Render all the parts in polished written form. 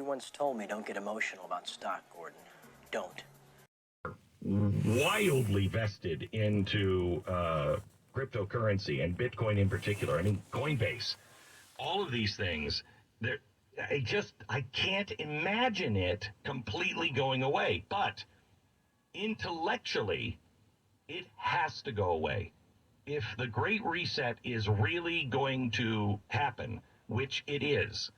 once told me, don't get emotional about stock, Gordon. Don't. Wildly vested into cryptocurrency and Bitcoin in particular. I mean, Coinbase, all of these things, I can't imagine it completely going away. But intellectually, it has to go away. If the Great Reset is really going to happen, which it is,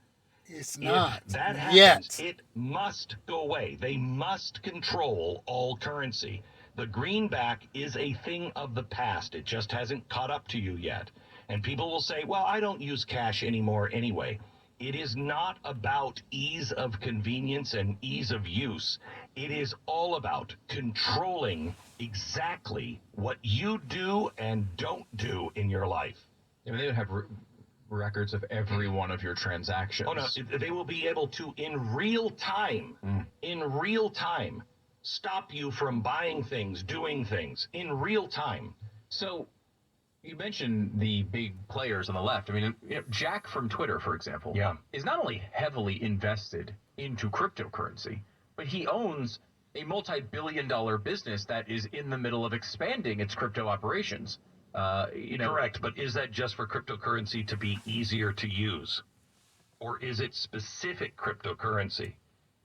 it's not. If that happens, yet. It must go away. They must control all currency. The greenback is a thing of the past. It just hasn't caught up to you yet. And people will say, well, I don't use cash anymore anyway. It is not about ease of convenience and ease of use. It is all about controlling exactly what you do and don't do in your life. I mean, they would have records of every one of your transactions. Oh, no, they will be able to, in real time, stop you from buying things, doing things, in real time. So, you mentioned the big players on the left. I mean, Jack from Twitter, for example, is not only heavily invested into cryptocurrency, but he owns a multi-billion-dollar business that is in the middle of expanding its crypto operations. Correct, but is that just for cryptocurrency to be easier to use? Or is it specific cryptocurrency?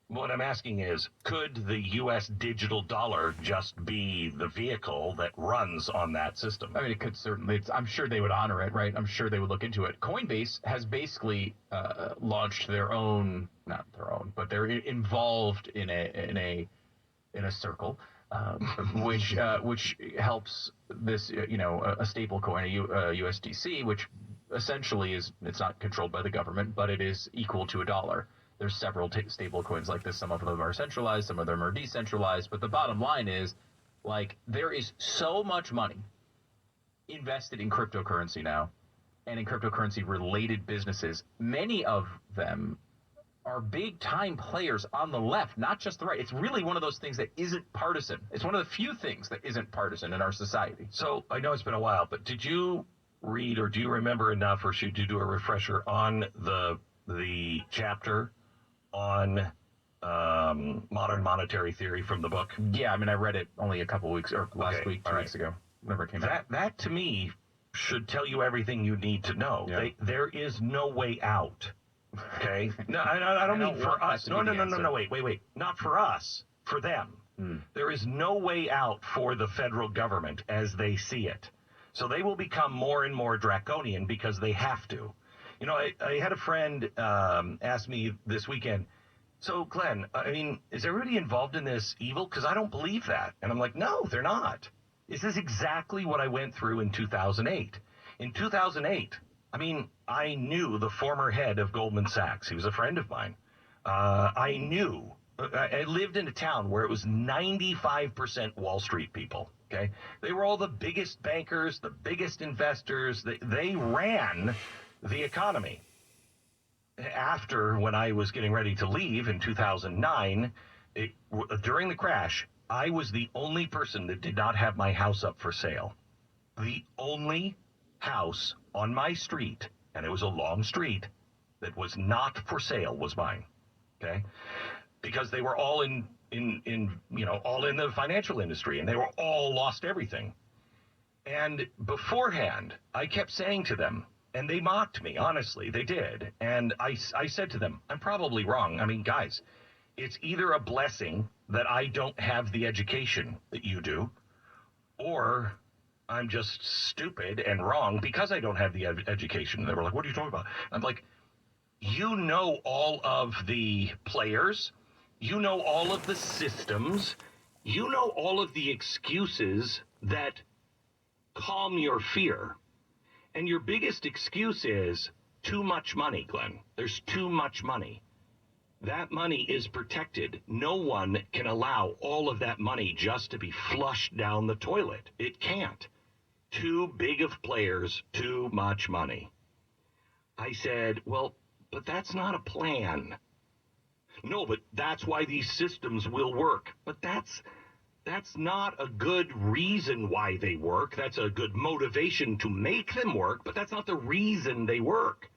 What I'm asking is, could the U.S. digital dollar just be the vehicle that runs on that system? I mean, it could certainly. I'm sure they would honor it, right? I'm sure they would look into it. Coinbase has basically launched their own, not their own, but they're involved in a circle, which helps this, a stable coin, a USDC, which essentially it's not controlled by the government, but it is equal to a dollar. There's several stable coins like this. Some of them are centralized, some of them are decentralized. But the bottom line is, there is so much money invested in cryptocurrency now and in cryptocurrency-related businesses. Many of them are big-time players on the left, not just the right. It's really one of those things that isn't partisan. It's one of the few things that isn't partisan in our society. So I know it's been a while, but did you read or do you remember enough, or should you do a refresher on the chapter on modern monetary theory from the book? Yeah, I mean, I read it only a couple weeks, or last week, 2 weeks ago, whenever it came out. That, to me, should tell you everything you need to know. Yeah. There is no way out, okay? No, I don't mean for us. No, wait. Not for us, for them. There is no way out for the federal government as they see it. So they will become more and more draconian because they have to. I had a friend ask me this weekend, so Glenn, I mean, is everybody involved in this evil? Because I don't believe that. And I'm like, no, they're not. This is exactly what I went through in 2008. In 2008, I mean, I knew the former head of Goldman Sachs. He was a friend of mine. I lived in a town where it was 95% Wall Street people. Okay, they were all the biggest bankers, the biggest investors. They ran the economy. After, when I was getting ready to leave in 2009, during the crash, I was the only person that did not have my house up for sale. The only house on my street, and it was a long street, that was not for sale was mine. Okay, because they were all in the financial industry, and they were all lost everything. And beforehand, I kept saying to them, and they mocked me, honestly, they did. And I said to them, I'm probably wrong. I mean, guys, it's either a blessing that I don't have the education that you do, or I'm just stupid and wrong because I don't have the education. And they were like, what are you talking about? I'm like, you know all of the players, you know all of the systems, you know all of the excuses that calm your fear. And your biggest excuse is too much money, Glenn. There's too much money. That money is protected. No one can allow all of that money just to be flushed down the toilet. It can't. Too big of players, too much money. I said, well, but that's not a plan. No, but that's why these systems will work. But that's not a good reason why they work. That's a good motivation to make them work, but that's not the reason they work.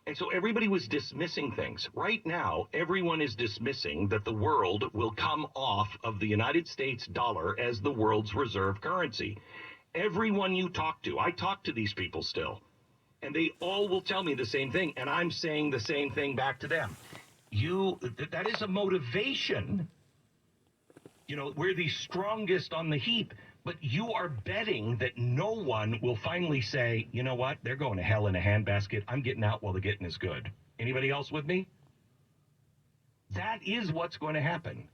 And so everybody was dismissing things. Right now, everyone is dismissing that the world will come off of the United States dollar as the world's reserve currency. Everyone you talk to, I talk to these people still, and they all will tell me the same thing, and I'm saying the same thing back to them. That is a motivation. You know, we're the strongest on the heap, but you are betting that no one will finally say, you know what, they're going to hell in a handbasket. I'm getting out while the getting is good. Anybody else with me? That is what's going to happen.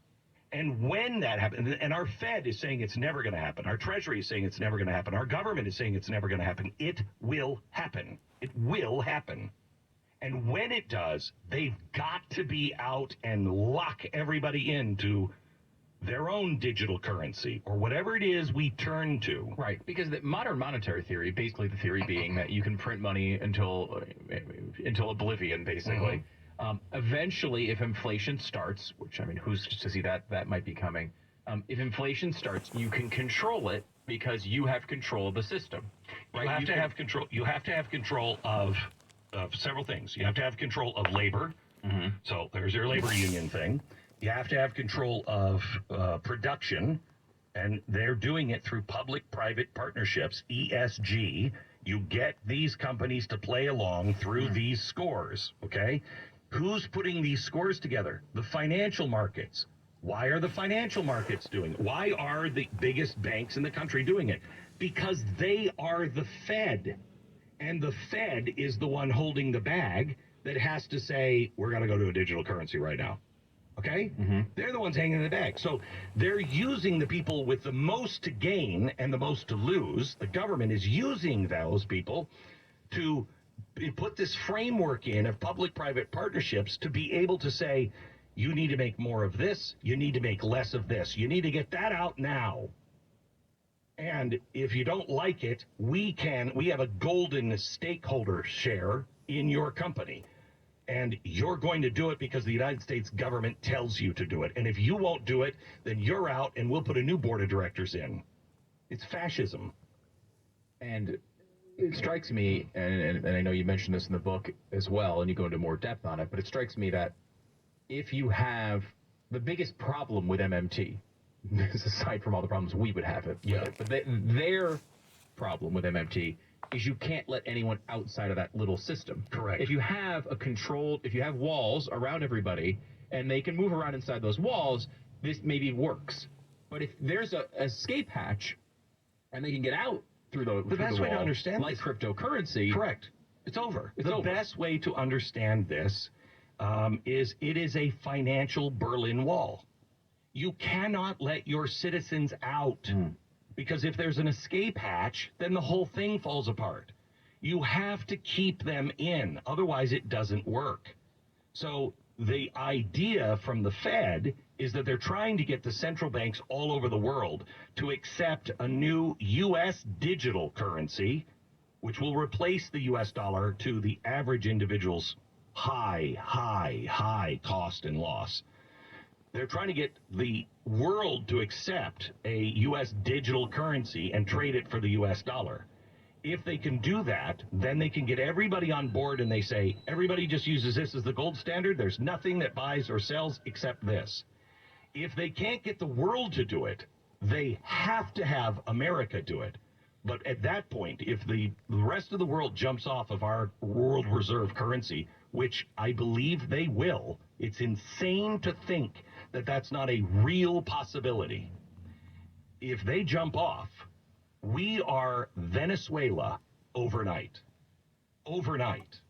And when that happens, and our Fed is saying it's never going to happen. Our Treasury is saying it's never going to happen. Our government is saying it's never going to happen. It will happen. It will happen. And when it does, they've got to be out and lock everybody into their own digital currency or whatever it is we turn to. Right, because the modern monetary theory, basically the theory being that you can print money until oblivion, basically. Eventually, if inflation starts, which, I mean, who's to see that might be coming, if inflation starts, you can control it because you have control of the system. Right? You have to have control. You have to have control of several things. You have to have control of labor. So there's your labor union thing. You have to have control of production, and they're doing it through public-private partnerships, ESG. You get these companies to play along through these scores, okay? Who's putting these scores together? The financial markets. Why are the financial markets doing it? Why are the biggest banks in the country doing it? Because they are the Fed, and the Fed is the one holding the bag that has to say, we're going to go to a digital currency right now. Okay? They're the ones hanging in the bag. So they're using the people with the most to gain and the most to lose. The government is using those people to put this framework in of public-private partnerships to be able to say, you need to make more of this, you need to make less of this, you need to get that out now. And if you don't like it, we have a golden stakeholder share in your company. And you're going to do it because the United States government tells you to do it. And if you won't do it, then you're out and we'll put a new board of directors in. It's fascism. And it strikes me, and I know you mentioned this in the book as well, and you go into more depth on it, but it strikes me that if you have the biggest problem with MMT, aside from all the problems we would have with it, but their problem with MMT is you can't let anyone outside of that little system. Correct. If you have if you have walls around everybody and they can move around inside those walls, this maybe works. But if there's a escape hatch and they can get out through the best way to understand like cryptocurrency. Correct. It's over. The best way to understand this is it is a financial Berlin Wall. You cannot let your citizens out. Because if there's an escape hatch, then the whole thing falls apart. You have to keep them in. Otherwise, it doesn't work. So the idea from the Fed is that they're trying to get the central banks all over the world to accept a new U.S. digital currency, which will replace the U.S. dollar to the average individual's high cost and loss. They're trying to get the world to accept a U.S. digital currency and trade it for the U.S. dollar. If they can do that, then they can get everybody on board and they say, everybody just uses this as the gold standard. There's nothing that buys or sells except this. If they can't get the world to do it, they have to have America do it. But at that point, if the rest of the world jumps off of our world reserve currency, which I believe they will, it's insane to think that that's not a real possibility. If they jump off, we are Venezuela overnight. Overnight.